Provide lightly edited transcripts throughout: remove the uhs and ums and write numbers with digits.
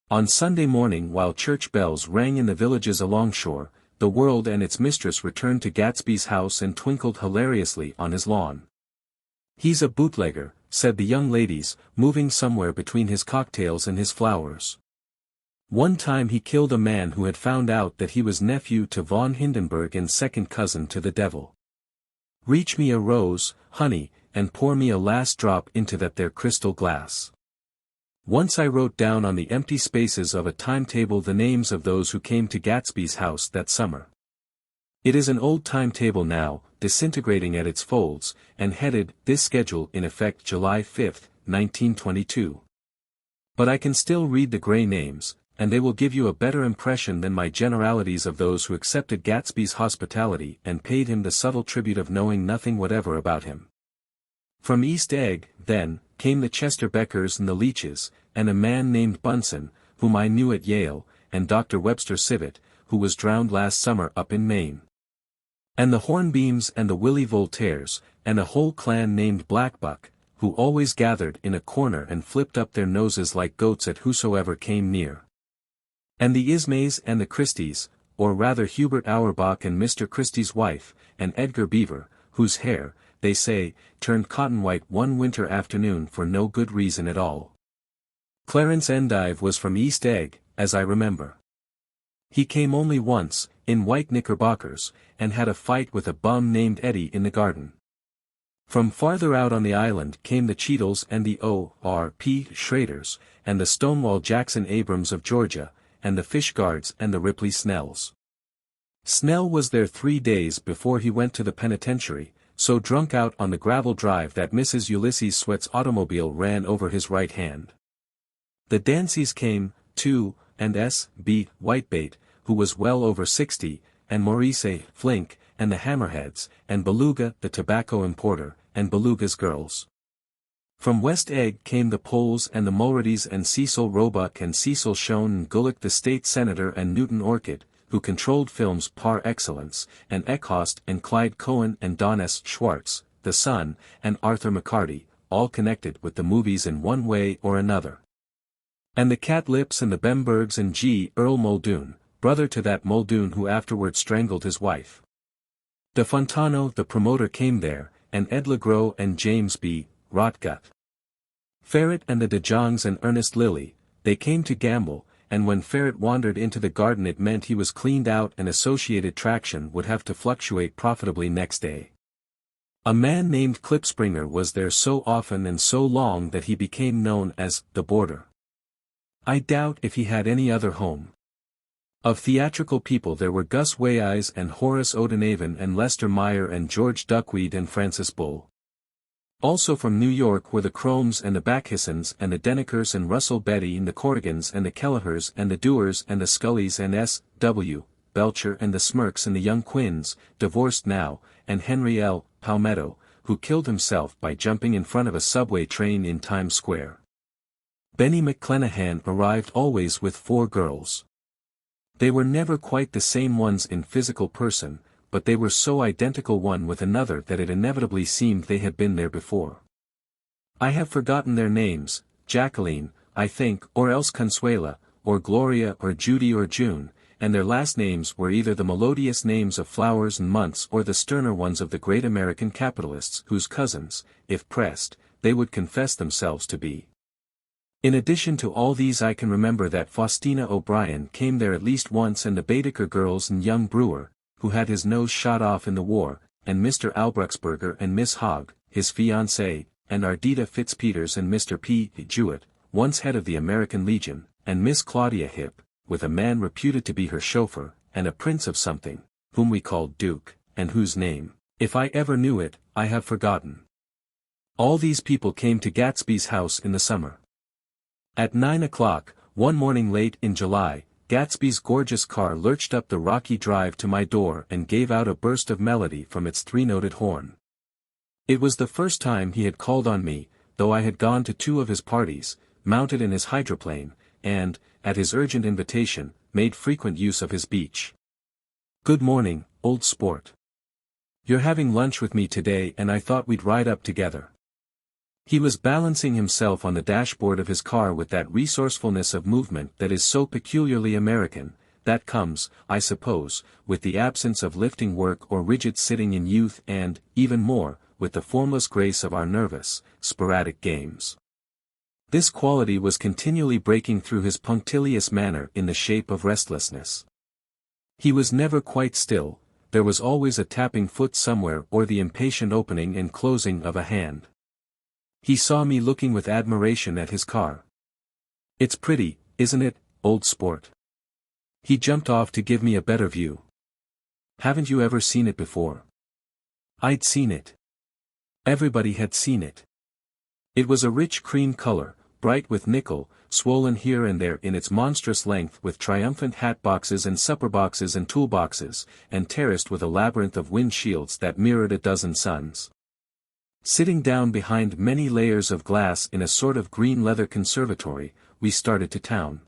On Sunday morning, while church bells rang in the villages alongshore, the world and its mistress returned to Gatsby's house and twinkled hilariously on his lawn. "He's a bootlegger," said the young ladies, moving somewhere between his cocktails and his flowers. "One time he killed a man who had found out that he was nephew to von Hindenburg and second cousin to the devil. Reach me a rose, honey, and pour me a last drop into that there crystal glass. Once I wrote down on the empty spaces of a timetable the names of those who came to Gatsby's house that summer. It is an old timetable now, disintegrating at its folds, and headed, this schedule in effect July 5, 1922. But I can still read the gray names, and they will give you a better impression than my generalities of those who accepted Gatsby's hospitality and paid him the subtle tribute of knowing nothing whatever about him. From East Egg, then, came the Chester Beckers and the Leaches, and a man named Bunsen, whom I knew at Yale, and Dr. Webster Civet, who was drowned last summer up in Maine. And the Hornbeams and the Willie Voltaires, and a whole clan named Blackbuck, who always gathered in a corner and flipped up their noses like goats at whosoever came near. And the Ismays and the Christies, or rather Hubert Auerbach and Mr. Christie's wife, and Edgar Beaver, whose hair, they say, turned cotton white one winter afternoon for no good reason at all. Clarence Endive was from East Egg, as I remember. He came only once, in white knickerbockers, and had a fight with a bum named Eddie in the garden. From farther out on the island came the Cheadles and the O.R.P. Schraders, and the Stonewall Jackson Abrams of Georgia, and the Fishguards and the Ripley Snells. Snell was there 3 days before he went to the penitentiary, so drunk out on the gravel drive that Mrs. Ulysses Sweat's automobile ran over his right hand. The Danceys came, too, and S.B. Whitebait, who was well over 60, and Maurice Flink, and the Hammerheads, and Beluga the tobacco importer, and Beluga's girls. From West Egg came the Poles and the Mulreadys and Cecil Roebuck and Cecil Schoen and Gulick the state senator and Newton Orchid, who controlled films par excellence, and Eckhost and Clyde Cohen and Don S. Schwartz, the son, and Arthur McCarty, all connected with the movies in one way or another. And the Catlips and the Bembergs and G. Earl Muldoon, brother to that Muldoon who afterward strangled his wife. De Fontano the promoter came there, and Ed LeGros and James B. Rotgut. Ferret and the De Jongs and Ernest Lilly, they came to gamble, and when Ferret wandered into the garden it meant he was cleaned out and Associated Traction would have to fluctuate profitably next day. A man named Klipspringer was there so often and so long that he became known as the Boarder. I doubt if he had any other home. Of theatrical people there were Gus Weyes and Horace Odenaven and Lester Meyer and George Duckweed and Francis Bull. Also from New York were the Cromes and the Backhissens and the Denekers and Russell Betty and the Corrigans and the Kellehers and the Dewars and the Scullys and S. W. Belcher and the Smirks and the young Quinns, divorced now, and Henry L. Palmetto, who killed himself by jumping in front of a subway train in Times Square. Benny McClenahan arrived always with 4 girls. They were never quite the same ones in physical person, but they were so identical one with another that it inevitably seemed they had been there before. I have forgotten their names, Jacqueline, I think, or else Consuela, or Gloria or Judy or June, and their last names were either the melodious names of flowers and months or the sterner ones of the great American capitalists whose cousins, if pressed, they would confess themselves to be. In addition to all these I can remember that Faustina O'Brien came there at least once and the Baedeker girls and young Brewer, who had his nose shot off in the war, and Mr. Albrechtsberger and Miss Hogg, his fiancée, and Ardita Fitzpeters and Mr. P. Jewett, once head of the American Legion, and Miss Claudia Hip, with a man reputed to be her chauffeur, and a prince of something, whom we called Duke, and whose name, if I ever knew it, I have forgotten. All these people came to Gatsby's house in the summer. At 9 o'clock, one morning late in July, Gatsby's gorgeous car lurched up the rocky drive to my door and gave out a burst of melody from its 3-noted horn. It was the first time he had called on me, though I had gone to 2 of his parties, mounted in his hydroplane, and, at his urgent invitation, made frequent use of his beach. "Good morning, old sport. You're having lunch with me today and I thought we'd ride up together." He was balancing himself on the dashboard of his car with that resourcefulness of movement that is so peculiarly American, that comes, I suppose, with the absence of lifting work or rigid sitting in youth and, even more, with the formless grace of our nervous, sporadic games. This quality was continually breaking through his punctilious manner in the shape of restlessness. He was never quite still, there was always a tapping foot somewhere or the impatient opening and closing of a hand. He saw me looking with admiration at his car. "It's pretty, isn't it, old sport?" He jumped off to give me a better view. "Haven't you ever seen it before?" I'd seen it. Everybody had seen it. It was a rich cream color, bright with nickel, swollen here and there in its monstrous length with triumphant hat boxes and supper boxes and toolboxes, and terraced with a labyrinth of wind shields that mirrored a dozen suns. Sitting down behind many layers of glass in a sort of green leather conservatory, we started to town.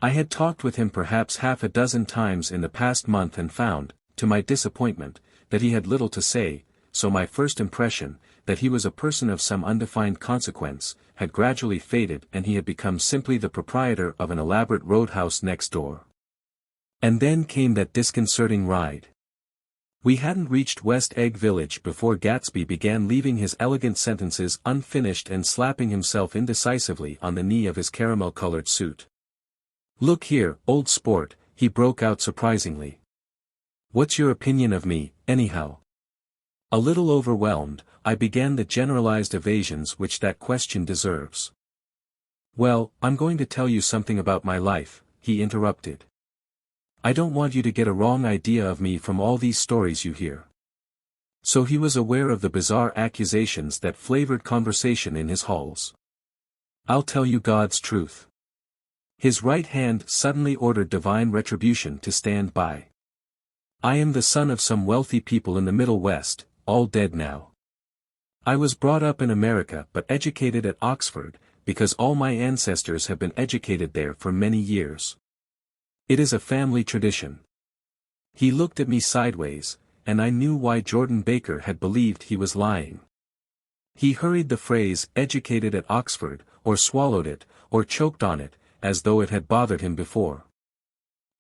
I had talked with him perhaps half a dozen times in the past month and found, to my disappointment, that he had little to say, so my first impression, that he was a person of some undefined consequence, had gradually faded and he had become simply the proprietor of an elaborate roadhouse next door. And then came that disconcerting ride. We hadn't reached West Egg Village before Gatsby began leaving his elegant sentences unfinished and slapping himself indecisively on the knee of his caramel-colored suit. "Look here, old sport," he broke out surprisingly. "What's your opinion of me, anyhow?" A little overwhelmed, I began the generalized evasions which that question deserves. "Well, I'm going to tell you something about my life," he interrupted. "I don't want you to get a wrong idea of me from all these stories you hear." So he was aware of the bizarre accusations that flavored conversation in his halls. "I'll tell you God's truth." His right hand suddenly ordered divine retribution to stand by. "I am the son of some wealthy people in the Middle West, all dead now. I was brought up in America but educated at Oxford, because all my ancestors have been educated there for many years. It is a family tradition." He looked at me sideways, and I knew why Jordan Baker had believed he was lying. He hurried the phrase "educated at Oxford," or swallowed it, or choked on it, as though it had bothered him before.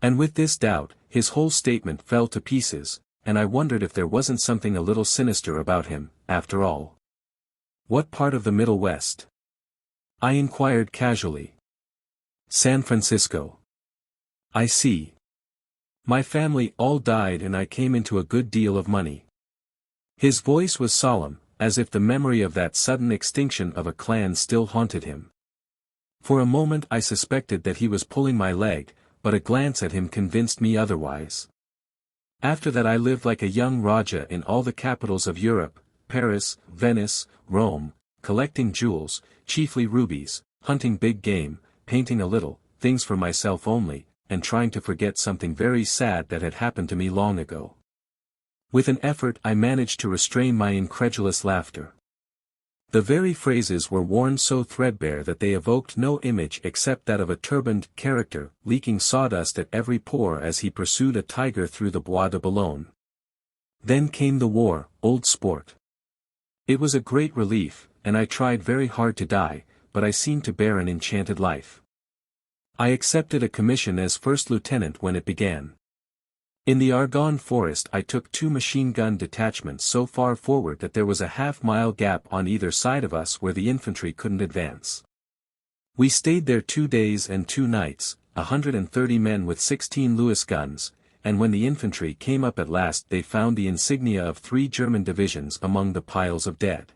And with this doubt, his whole statement fell to pieces, and I wondered if there wasn't something a little sinister about him, after all. "What part of the Middle West?" I inquired casually. "San Francisco." "I see. My family all died and I came into a good deal of money." His voice was solemn, as if the memory of that sudden extinction of a clan still haunted him. For a moment I suspected that he was pulling my leg, but a glance at him convinced me otherwise. "After that I lived like a young Raja in all the capitals of Europe, Paris, Venice, Rome, collecting jewels, chiefly rubies, hunting big game, painting a little, things for myself only, and trying to forget something very sad that had happened to me long ago." With an effort I managed to restrain my incredulous laughter. The very phrases were worn so threadbare that they evoked no image except that of a turbaned character leaking sawdust at every pore as he pursued a tiger through the Bois de Boulogne. "Then came the war, old sport. It was a great relief, and I tried very hard to die, but I seemed to bear an enchanted life. I accepted a commission as first lieutenant when it began. In the Argonne forest I took 2 machine-gun detachments so far forward that there was a half-mile gap on either side of us where the infantry couldn't advance. We stayed there 2 days and 2 nights, 130 men with 16 Lewis guns, and when the infantry came up at last they found the insignia of 3 German divisions among the piles of dead.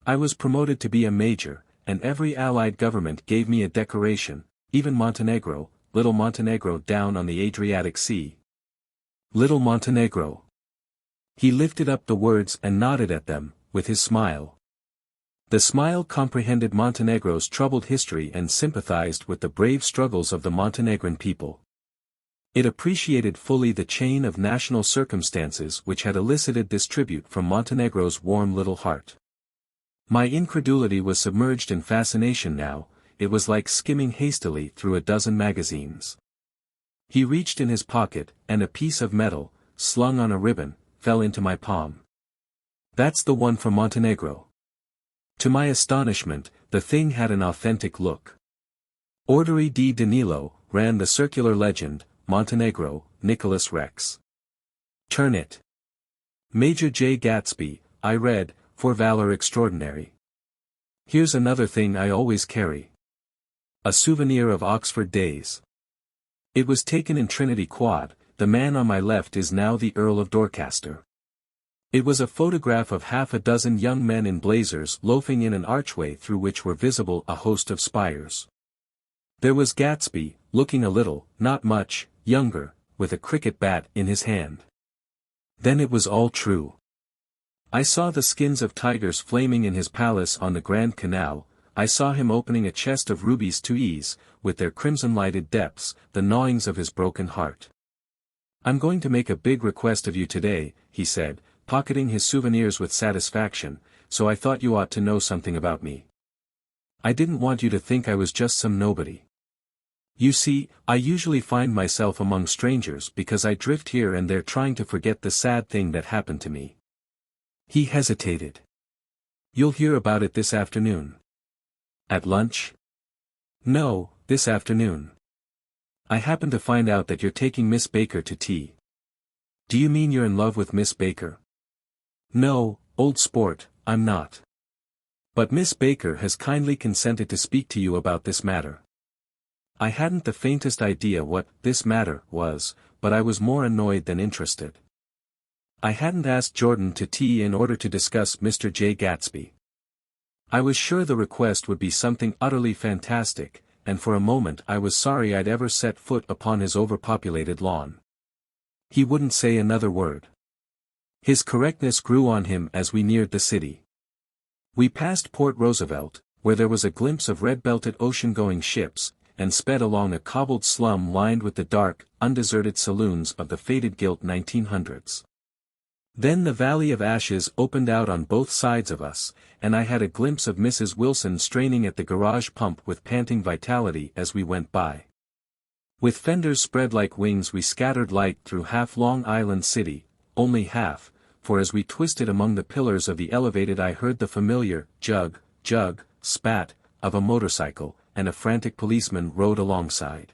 I was promoted to be a major, and every Allied government gave me a decoration, even Montenegro, little Montenegro down on the Adriatic Sea. Little Montenegro. He lifted up the words and nodded at them, with his smile. The smile comprehended Montenegro's troubled history and sympathized with the brave struggles of the Montenegrin people. It appreciated fully the chain of national circumstances which had elicited this tribute from Montenegro's warm little heart. My incredulity was submerged in fascination now. It was like skimming hastily through a dozen magazines. He reached in his pocket, and a piece of metal, slung on a ribbon, fell into my palm. "That's the one from Montenegro. To my astonishment, the thing had an authentic look. Ordere di Danilo, ran the circular legend, Montenegro, Nicholas Rex. Turn it. Major J. Gatsby, I read, for valor extraordinary. Here's another thing I always carry. A souvenir of Oxford days. It was taken in Trinity Quad. The man on my left is now the Earl of Dorchester. It was a photograph of half a dozen young men in blazers loafing in an archway through which were visible a host of spires. There was Gatsby, looking a little, not much, younger, with a cricket bat in his hand. Then it was all true. I saw the skins of tigers flaming in his palace on the Grand Canal. I saw him opening a chest of rubies to ease, with their crimson-lighted depths, the gnawings of his broken heart. I'm going to make a big request of you today, he said, pocketing his souvenirs with satisfaction, so I thought you ought to know something about me. I didn't want you to think I was just some nobody. You see, I usually find myself among strangers because I drift here and there trying to forget the sad thing that happened to me. He hesitated. You'll hear about it this afternoon. At lunch? No, this afternoon. I happen to find out that you're taking Miss Baker to tea. Do you mean you're in love with Miss Baker? No, old sport, I'm not. But Miss Baker has kindly consented to speak to you about this matter. I hadn't the faintest idea what this matter was, but I was more annoyed than interested. I hadn't asked Jordan to tea in order to discuss Mr. J. Gatsby. I was sure the request would be something utterly fantastic, and for a moment I was sorry I'd ever set foot upon his overpopulated lawn. He wouldn't say another word. His correctness grew on him as we neared the city. We passed Port Roosevelt, where there was a glimpse of red-belted ocean-going ships, and sped along a cobbled slum lined with the dark, undeserted saloons of the faded gilt 1900s. Then the Valley of Ashes opened out on both sides of us, and I had a glimpse of Mrs. Wilson straining at the garage pump with panting vitality as we went by. With fenders spread like wings we scattered light through half Long Island City, only half, for as we twisted among the pillars of the elevated I heard the familiar jug, spat, of a motorcycle, and a frantic policeman rode alongside.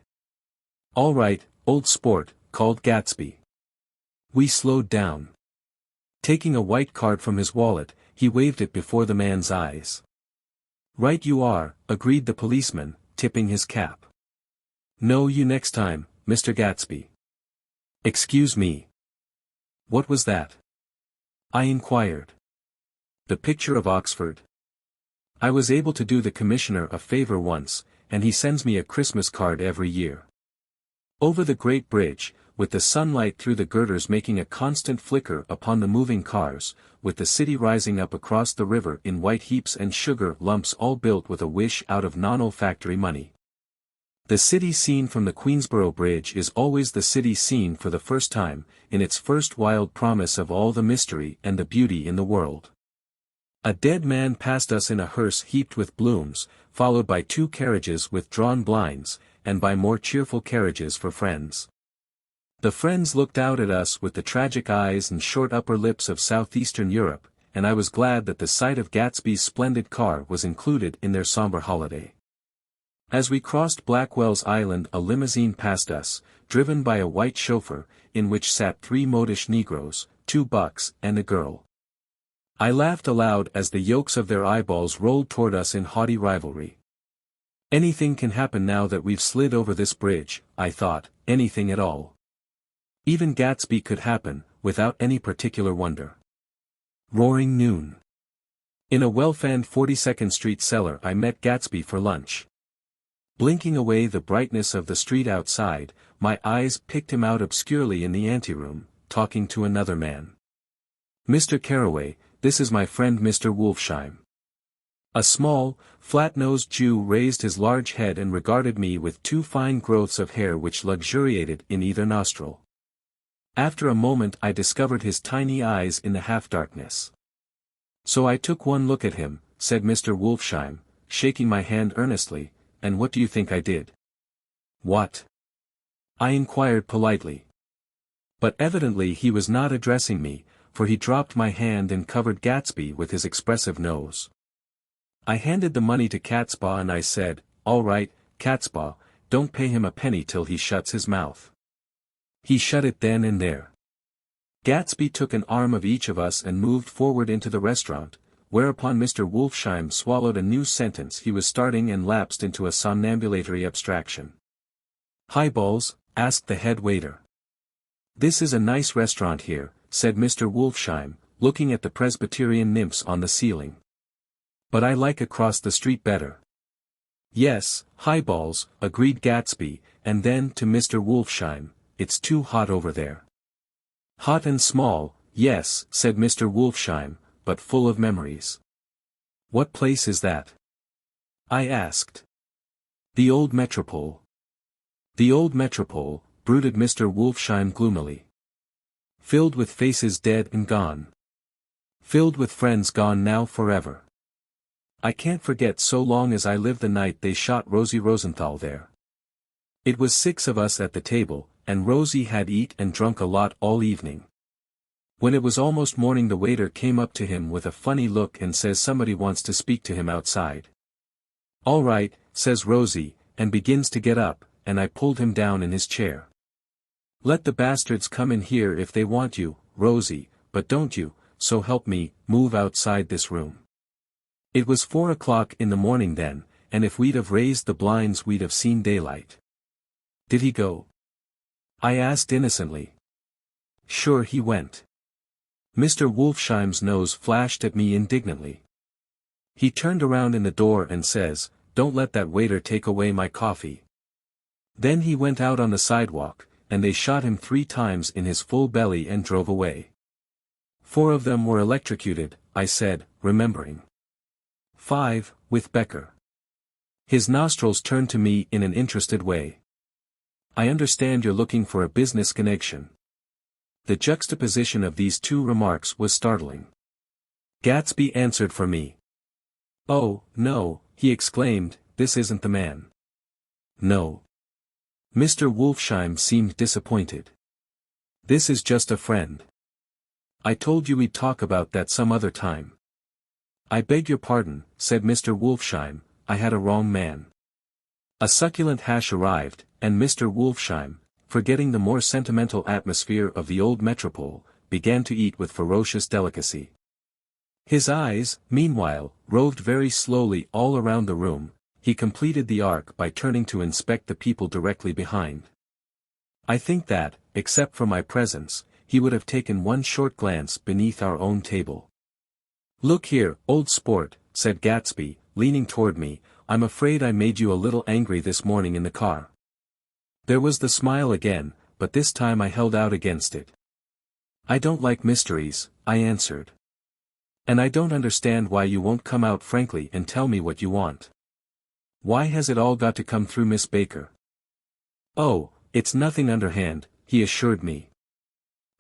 All right, old sport, called Gatsby. We slowed down. Taking a white card from his wallet, he waved it before the man's eyes. Right you are, agreed the policeman, tipping his cap. No, you next time, Mr. Gatsby. Excuse me. What was that? I inquired. The picture of Oxford. I was able to do the commissioner a favor once, and he sends me a Christmas card every year. Over the Great Bridge, with the sunlight through the girders making a constant flicker upon the moving cars, with the city rising up across the river in white heaps and sugar lumps all built with a wish out of non-olfactory money. The city seen from the Queensborough Bridge is always the city seen for the first time, in its first wild promise of all the mystery and the beauty in the world. A dead man passed us in a hearse heaped with blooms, followed by 2 carriages with drawn blinds, and by more cheerful carriages for friends. The friends looked out at us with the tragic eyes and short upper lips of southeastern Europe, and I was glad that the sight of Gatsby's splendid car was included in their somber holiday. As we crossed Blackwell's Island a limousine passed us, driven by a white chauffeur, in which sat 3 modish Negroes, 2 bucks, and a girl. I laughed aloud as the yolks of their eyeballs rolled toward us in haughty rivalry. Anything can happen now that we've slid over this bridge, I thought, anything at all. Even Gatsby could happen, without any particular wonder. Roaring noon. In a well-fanned 42nd Street cellar I met Gatsby for lunch. Blinking away the brightness of the street outside, my eyes picked him out obscurely in the anteroom, talking to another man. Mr. Carraway, this is my friend Mr. Wolfsheim. A small, flat-nosed Jew raised his large head and regarded me with 2 fine growths of hair which luxuriated in either nostril. After a moment I discovered his tiny eyes in the half-darkness. So I took one look at him, said Mr. Wolfsheim, shaking my hand earnestly, and what do you think I did? What? I inquired politely. But evidently he was not addressing me, for he dropped my hand and covered Gatsby with his expressive nose. I handed the money to Catspaw and I said, "All right, Catspaw, don't pay him a penny till he shuts his mouth." He shut it then and there. Gatsby took an arm of each of us and moved forward into the restaurant, whereupon Mr. Wolfsheim swallowed a new sentence he was starting and lapsed into a somnambulatory abstraction. "Highballs?" asked the head waiter. "This is a nice restaurant here," said Mr. Wolfsheim, looking at the Presbyterian nymphs on the ceiling. "But I like across the street better." "Yes, highballs," agreed Gatsby, and then to Mr. Wolfsheim, "It's too hot over there." "Hot and small, yes," said Mr. Wolfsheim, "but full of memories." "What place is that?" I asked. "The old Metropole." "The old Metropole," brooded Mr. Wolfsheim gloomily. "Filled with faces dead and gone. Filled with friends gone now forever. I can't forget so long as I live the night they shot Rosie Rosenthal there. It was 6 of us at the table, and Rosie had eat and drunk a lot all evening. When it was almost morning the waiter came up to him with a funny look and says somebody wants to speak to him outside. 'All right,' says Rosie, and begins to get up, and I pulled him down in his chair. 'Let the bastards come in here if they want you, Rosie, but don't you, so help me, move outside this room.' It was 4 o'clock in the morning then, and if we'd have raised the blinds we'd have seen daylight." "Did he go?" I asked innocently. "Sure he went." Mr. Wolfsheim's nose flashed at me indignantly. He turned around in the door and says, "Don't let that waiter take away my coffee." Then he went out on the sidewalk, and they shot him 3 times in his full belly and drove away. 4 of them were electrocuted, I said, remembering. 5, with Becker. His nostrils turned to me in an interested way. "I understand you're looking for a business connection." The juxtaposition of these 2 remarks was startling. Gatsby answered for me. "Oh, no," he exclaimed, "this isn't the man." "No." Mr. Wolfsheim seemed disappointed. "This is just a friend. I told you we'd talk about that some other time." "I beg your pardon," said Mr. Wolfsheim, "I had a wrong man." A succulent hash arrived, and Mr. Wolfsheim, forgetting the more sentimental atmosphere of the old Metropole, began to eat with ferocious delicacy. His eyes, meanwhile, roved very slowly all around the room. He completed the arc by turning to inspect the people directly behind. I think that, except for my presence, he would have taken one short glance beneath our own table. "Look here, old sport," said Gatsby, leaning toward me, "I'm afraid I made you a little angry this morning in the car." There was the smile again, but this time I held out against it. "I don't like mysteries," I answered. "And I don't understand why you won't come out frankly and tell me what you want. Why has it all got to come through Miss Baker?" "Oh, it's nothing underhand," he assured me.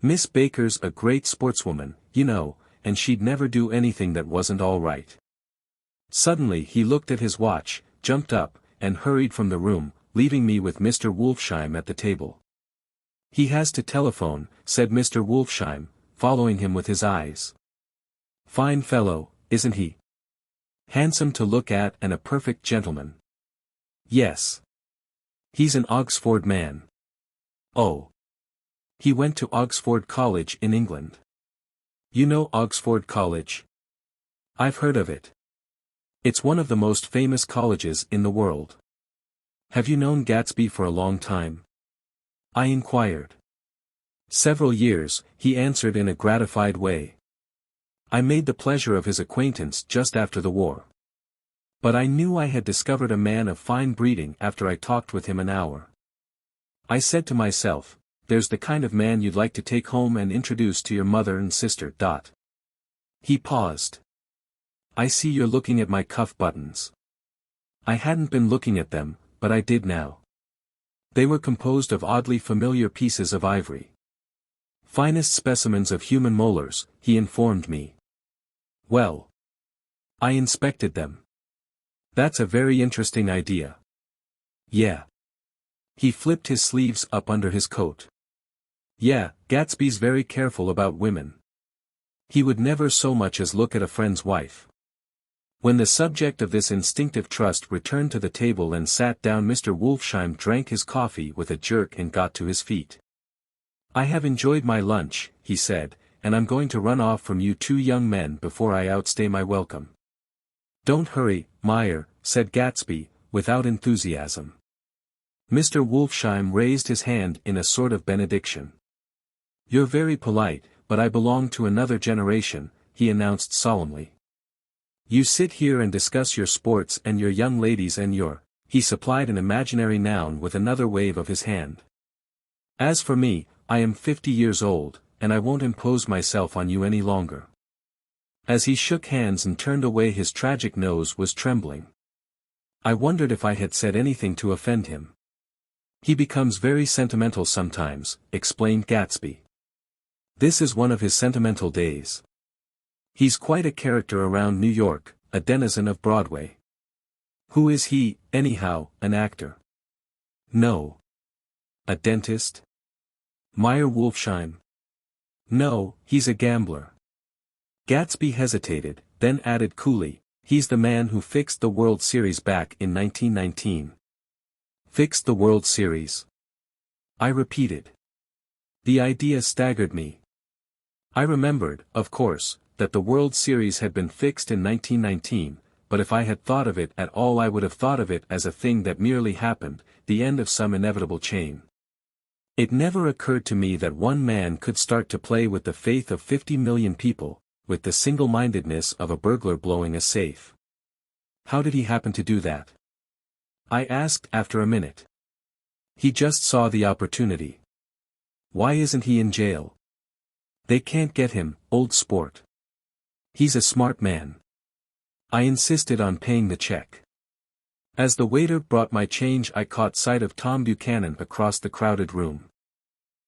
"Miss Baker's a great sportswoman, you know, and she'd never do anything that wasn't all right." Suddenly he looked at his watch, jumped up, and hurried from the room, leaving me with Mr. Wolfsheim at the table. "He has to telephone," said Mr. Wolfsheim, following him with his eyes. "Fine fellow, isn't he? Handsome to look at and a perfect gentleman." "Yes. He's an Oxford man." "Oh. He went to Oxford College in England." "You know Oxford College?" "I've heard of it. It's one of the most famous colleges in the world." "Have you known Gatsby for a long time?" I inquired. "Several years," he answered in a gratified way. "I made the pleasure of his acquaintance just after the war. But I knew I had discovered a man of fine breeding after I talked with him an hour. I said to myself, there's the kind of man you'd like to take home and introduce to your mother and sister. He paused. "I see you're looking at my cuff buttons." I hadn't been looking at them, but I did now. They were composed of oddly familiar pieces of ivory. "Finest specimens of human molars," he informed me. "Well." I inspected them. "That's a very interesting idea." "Yeah." He flipped his sleeves up under his coat. "Yeah, Gatsby's very careful about women. He would never so much as look at a friend's wife." When the subject of this instinctive trust returned to the table and sat down, Mr. Wolfsheim drank his coffee with a jerk and got to his feet. "I have enjoyed my lunch," he said, "and I'm going to run off from you two young men before I outstay my welcome." "Don't hurry, Meyer," said Gatsby, without enthusiasm. Mr. Wolfsheim raised his hand in a sort of benediction. "You're very polite, but I belong to another generation," he announced solemnly. "You sit here and discuss your sports and your young ladies and your—" He supplied an imaginary noun with another wave of his hand. "As for me, I am 50 years old, and I won't impose myself on you any longer." As he shook hands and turned away, his tragic nose was trembling. I wondered if I had said anything to offend him. "He becomes very sentimental sometimes," explained Gatsby. "This is one of his sentimental days. He's quite a character around New York, a denizen of Broadway." "Who is he, anyhow, an actor?" "No." "A dentist?" "Meyer Wolfsheim?" "No, he's a gambler." Gatsby hesitated, then added coolly, "He's the man who fixed the World Series back in 1919. "Fixed the World Series?" I repeated. The idea staggered me. I remembered, of course, that the World Series had been fixed in 1919, but if I had thought of it at all I would have thought of it as a thing that merely happened, the end of some inevitable chain. It never occurred to me that one man could start to play with the faith of 50 million people, with the single-mindedness of a burglar blowing a safe. How did he happen to do that? I asked after a minute. He just saw the opportunity. Why isn't he in jail? They can't get him, old sport. He's a smart man. I insisted on paying the check. As the waiter brought my change I caught sight of Tom Buchanan across the crowded room.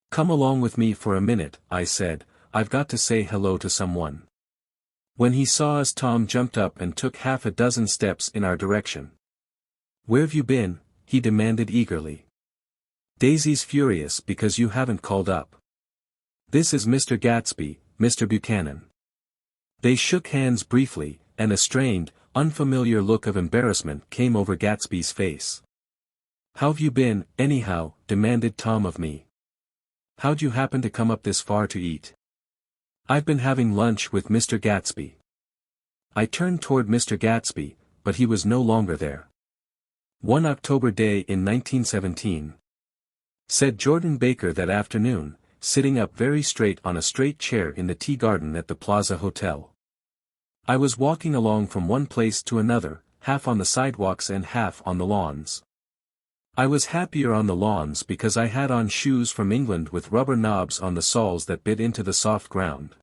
"Come along with me for a minute," I said, "I've got to say hello to someone." When he saw us, Tom jumped up and took half a dozen steps in our direction. "Where've you been?" he demanded eagerly. "Daisy's furious because you haven't called up. This is Mr. Gatsby, Mr. Buchanan." They shook hands briefly, and a strained, unfamiliar look of embarrassment came over Gatsby's face. "How've you been, anyhow?" demanded Tom of me. "How'd you happen to come up this far to eat?" "I've been having lunch with Mr. Gatsby." I turned toward Mr. Gatsby, but he was no longer there. "One October day in 1917. Said Jordan Baker that afternoon, sitting up very straight on a straight chair in the tea garden at the Plaza Hotel. I was walking along from one place to another, half on the sidewalks and half on the lawns. I was happier on the lawns because I had on shoes from England with rubber knobs on the soles that bit into the soft ground.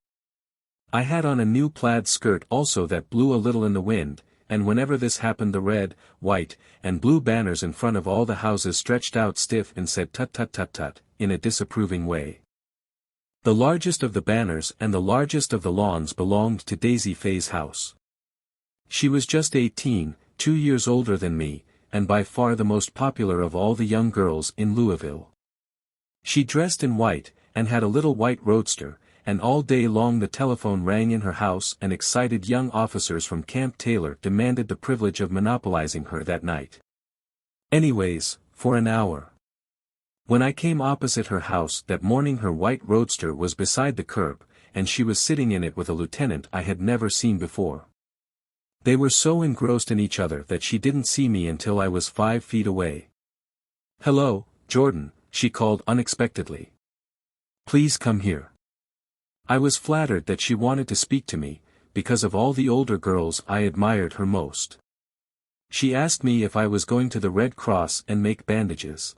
I had on a new plaid skirt also that blew a little in the wind, and whenever this happened the red, white, and blue banners in front of all the houses stretched out stiff and said tut tut tut tut, in a disapproving way. The largest of the banners and the largest of the lawns belonged to Daisy Fay's house. She was just 18, 2 years older than me, and by far the most popular of all the young girls in Louisville. She dressed in white, and had a little white roadster, and all day long the telephone rang in her house and excited young officers from Camp Taylor demanded the privilege of monopolizing her that night. Anyways, for an hour. When I came opposite her house that morning her white roadster was beside the curb, and she was sitting in it with a lieutenant I had never seen before. They were so engrossed in each other that she didn't see me until I was 5 feet away. "Hello, Jordan," she called unexpectedly. "Please come here." I was flattered that she wanted to speak to me, because of all the older girls I admired her most. She asked me if I was going to the Red Cross and make bandages.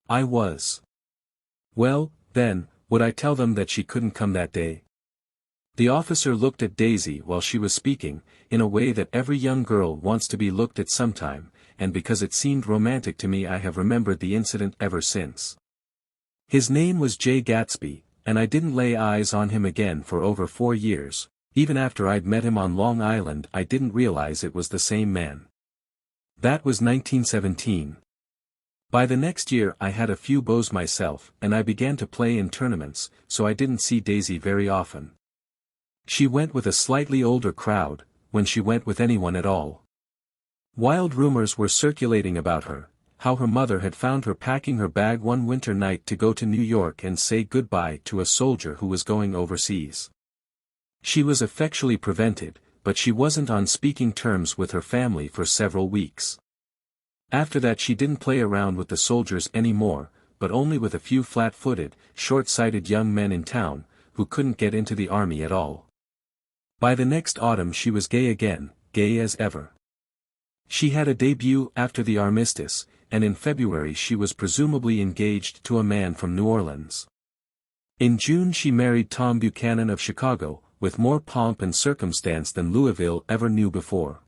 I was. Well, then, would I tell them that she couldn't come that day? The officer looked at Daisy while she was speaking, in a way that every young girl wants to be looked at sometime, and because it seemed romantic to me I have remembered the incident ever since. His name was J. Gatsby, and I didn't lay eyes on him again for over 4 years, even after I'd met him on Long Island I didn't realize it was the same man. That was 1917. By the next year I had a few beaux myself and I began to play in tournaments, so I didn't see Daisy very often. She went with a slightly older crowd, when she went with anyone at all. Wild rumors were circulating about her, how her mother had found her packing her bag one winter night to go to New York and say goodbye to a soldier who was going overseas. She was effectually prevented, but she wasn't on speaking terms with her family for several weeks. After that she didn't play around with the soldiers anymore, but only with a few flat-footed, short-sighted young men in town, who couldn't get into the army at all. By the next autumn she was gay again, gay as ever. She had a debut after the armistice, and in February she was presumably engaged to a man from New Orleans. In June she married Tom Buchanan of Chicago, with more pomp and circumstance than Louisville ever knew before.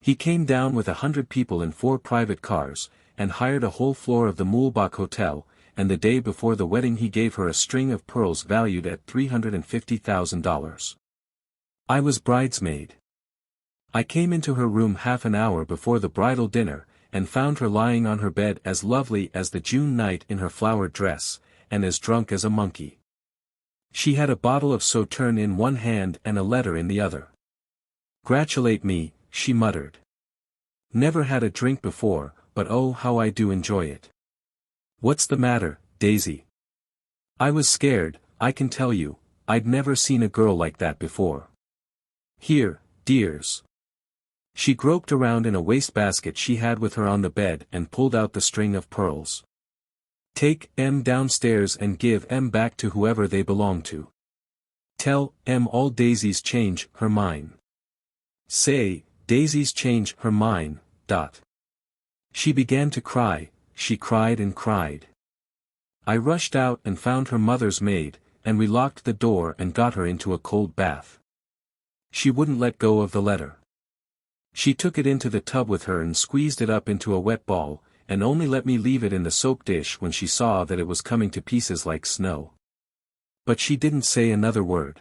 He came down with 100 people in 4 private cars, and hired a whole floor of the Muhlbach Hotel, and the day before the wedding he gave her a string of pearls valued at $350,000. I was bridesmaid. I came into her room half an hour before the bridal dinner, and found her lying on her bed as lovely as the June night in her flowered dress, and as drunk as a monkey. She had a bottle of Sauterne in one hand and a letter in the other. "Gratulate me," she muttered. "Never had a drink before, but oh how I do enjoy it." "What's the matter, Daisy?" I was scared, I can tell you, I'd never seen a girl like that before. "Here, dears." She groped around in a wastebasket she had with her on the bed and pulled out the string of pearls. "Take M downstairs and give M back to whoever they belong to. Tell M all Daisy's change her mine. Say, Daisy's change her mine, . She began to cry, she cried and cried. I rushed out and found her mother's maid, and we locked the door and got her into a cold bath. She wouldn't let go of the letter. She took it into the tub with her and squeezed it up into a wet ball, and only let me leave it in the soap dish when she saw that it was coming to pieces like snow. But she didn't say another word.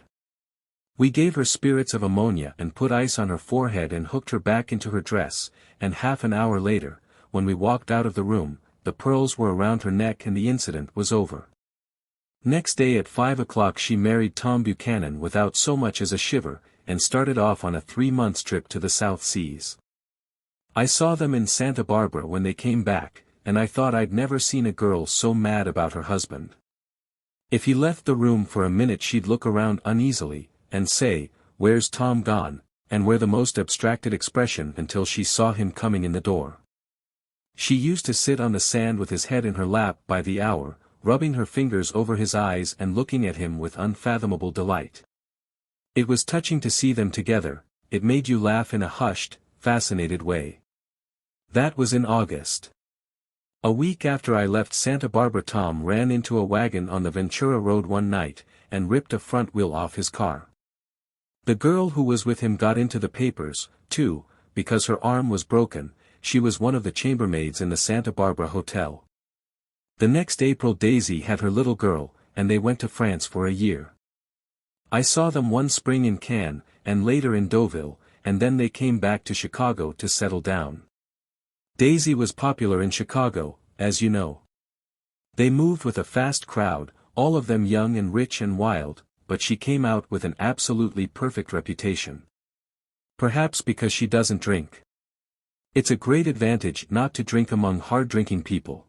We gave her spirits of ammonia and put ice on her forehead and hooked her back into her dress, and half an hour later, when we walked out of the room, the pearls were around her neck and the incident was over. Next day at 5 o'clock she married Tom Buchanan without so much as a shiver, and started off on a 3-month trip to the South Seas. I saw them in Santa Barbara when they came back, and I thought I'd never seen a girl so mad about her husband. If he left the room for a minute she'd look around uneasily, and say, "Where's Tom gone?" and wear the most abstracted expression until she saw him coming in the door. She used to sit on the sand with his head in her lap by the hour, rubbing her fingers over his eyes and looking at him with unfathomable delight. It was touching to see them together, it made you laugh in a hushed, fascinated way. That was in August. A week after I left Santa Barbara Tom ran into a wagon on the Ventura Road one night, and ripped a front wheel off his car. The girl who was with him got into the papers, too, because her arm was broken. She was one of the chambermaids in the Santa Barbara Hotel. The next April Daisy had her little girl, and they went to France for a year. I saw them one spring in Cannes, and later in Deauville, and then they came back to Chicago to settle down. Daisy was popular in Chicago, as you know. They moved with a fast crowd, all of them young and rich and wild, but she came out with an absolutely perfect reputation. Perhaps because she doesn't drink. It's a great advantage not to drink among hard-drinking people.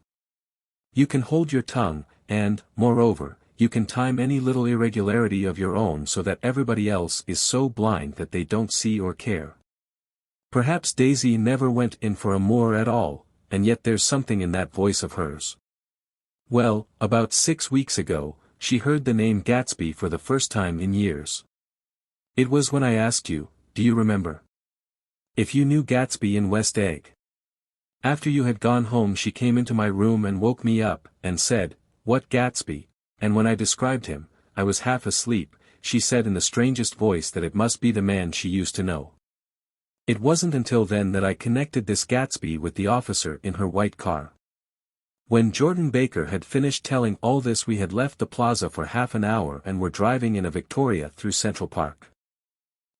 You can hold your tongue, and, moreover, you can time any little irregularity of your own so that everybody else is so blind that they don't see or care. Perhaps Daisy never went in for amour at all, and yet there's something in that voice of hers. Well, about 6 weeks ago, she heard the name Gatsby for the first time in years. It was when I asked you, do you remember? If you knew Gatsby in West Egg. After you had gone home she came into my room and woke me up, and said, "What Gatsby?" And when I described him, I was half asleep, she said in the strangest voice that it must be the man she used to know. It wasn't until then that I connected this Gatsby with the officer in her white car. When Jordan Baker had finished telling all this we had left the plaza for half an hour and were driving in a Victoria through Central Park.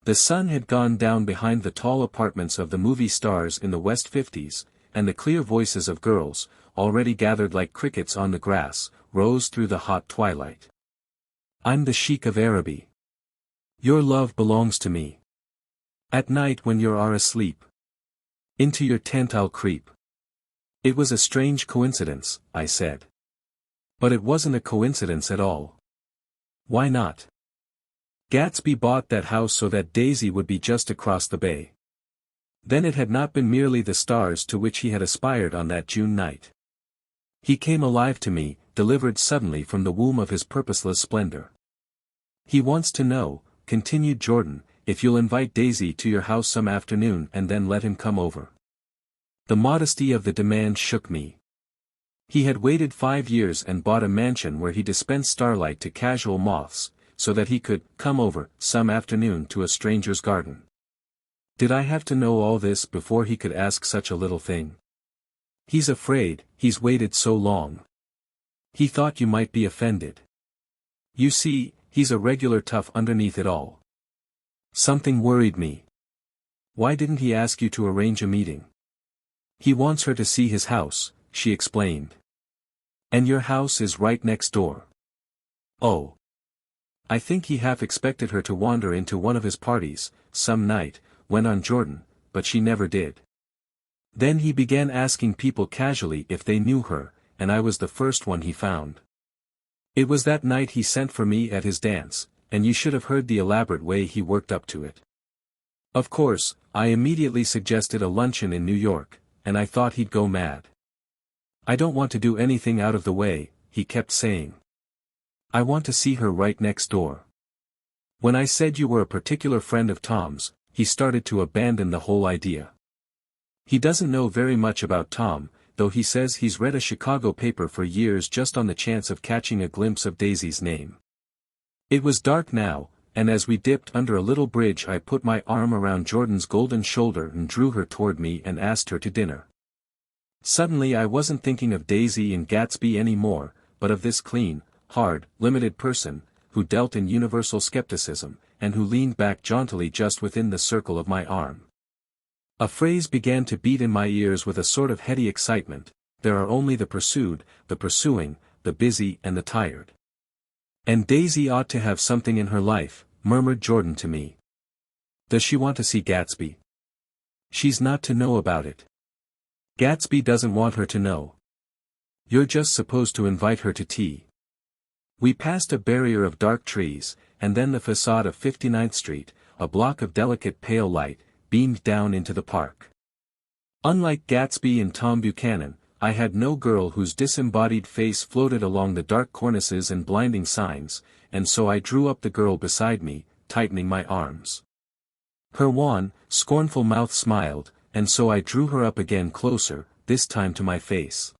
The sun had gone down behind the tall apartments of the movie stars in the West 50s, and the clear voices of girls, already gathered like crickets on the grass, rose through the hot twilight. "I'm the Sheik of Araby. Your love belongs to me. At night when you are asleep. Into your tent I'll creep. It was a strange coincidence, I said. But it wasn't a coincidence at all. Why not? Gatsby bought that house so that Daisy would be just across the bay. Then it had not been merely the stars to which he had aspired on that June night. He came alive to me, delivered suddenly from the womb of his purposeless splendor. He wants to know, continued Jordan, if you'll invite Daisy to your house some afternoon and then let him come over. The modesty of the demand shook me. He had waited 5 years and bought a mansion where he dispensed starlight to casual moths, so that he could come over some afternoon to a stranger's garden. Did I have to know all this before he could ask such a little thing? He's afraid, he's waited so long. He thought you might be offended. You see, he's a regular tough underneath it all. Something worried me. Why didn't he ask you to arrange a meeting? He wants her to see his house, she explained. And your house is right next door. Oh. I think he half expected her to wander into one of his parties, some night, went on Jordan, but she never did. Then he began asking people casually if they knew her, and I was the first one he found. It was that night he sent for me at his dance, and you should have heard the elaborate way he worked up to it. Of course, I immediately suggested a luncheon in New York, and I thought he'd go mad. I don't want to do anything out of the way, he kept saying. I want to see her right next door. When I said you were a particular friend of Tom's, he started to abandon the whole idea. He doesn't know very much about Tom, though he says he's read a Chicago paper for years just on the chance of catching a glimpse of Daisy's name. It was dark now, and as we dipped under a little bridge I put my arm around Jordan's golden shoulder and drew her toward me and asked her to dinner. Suddenly I wasn't thinking of Daisy and Gatsby anymore, but of this clean, hard, limited person, who dealt in universal skepticism, and who leaned back jauntily just within the circle of my arm. A phrase began to beat in my ears with a sort of heady excitement: there are only the pursued, the pursuing, the busy and the tired. And Daisy ought to have something in her life, murmured Jordan to me. Does she want to see Gatsby? She's not to know about it. Gatsby doesn't want her to know. You're just supposed to invite her to tea. We passed a barrier of dark trees, and then the facade of 59th Street, a block of delicate pale light, beamed down into the park. Unlike Gatsby and Tom Buchanan, I had no girl whose disembodied face floated along the dark cornices and blinding signs, and so I drew up the girl beside me, tightening my arms. Her wan, scornful mouth smiled, and so I drew her up again closer, this time to my face.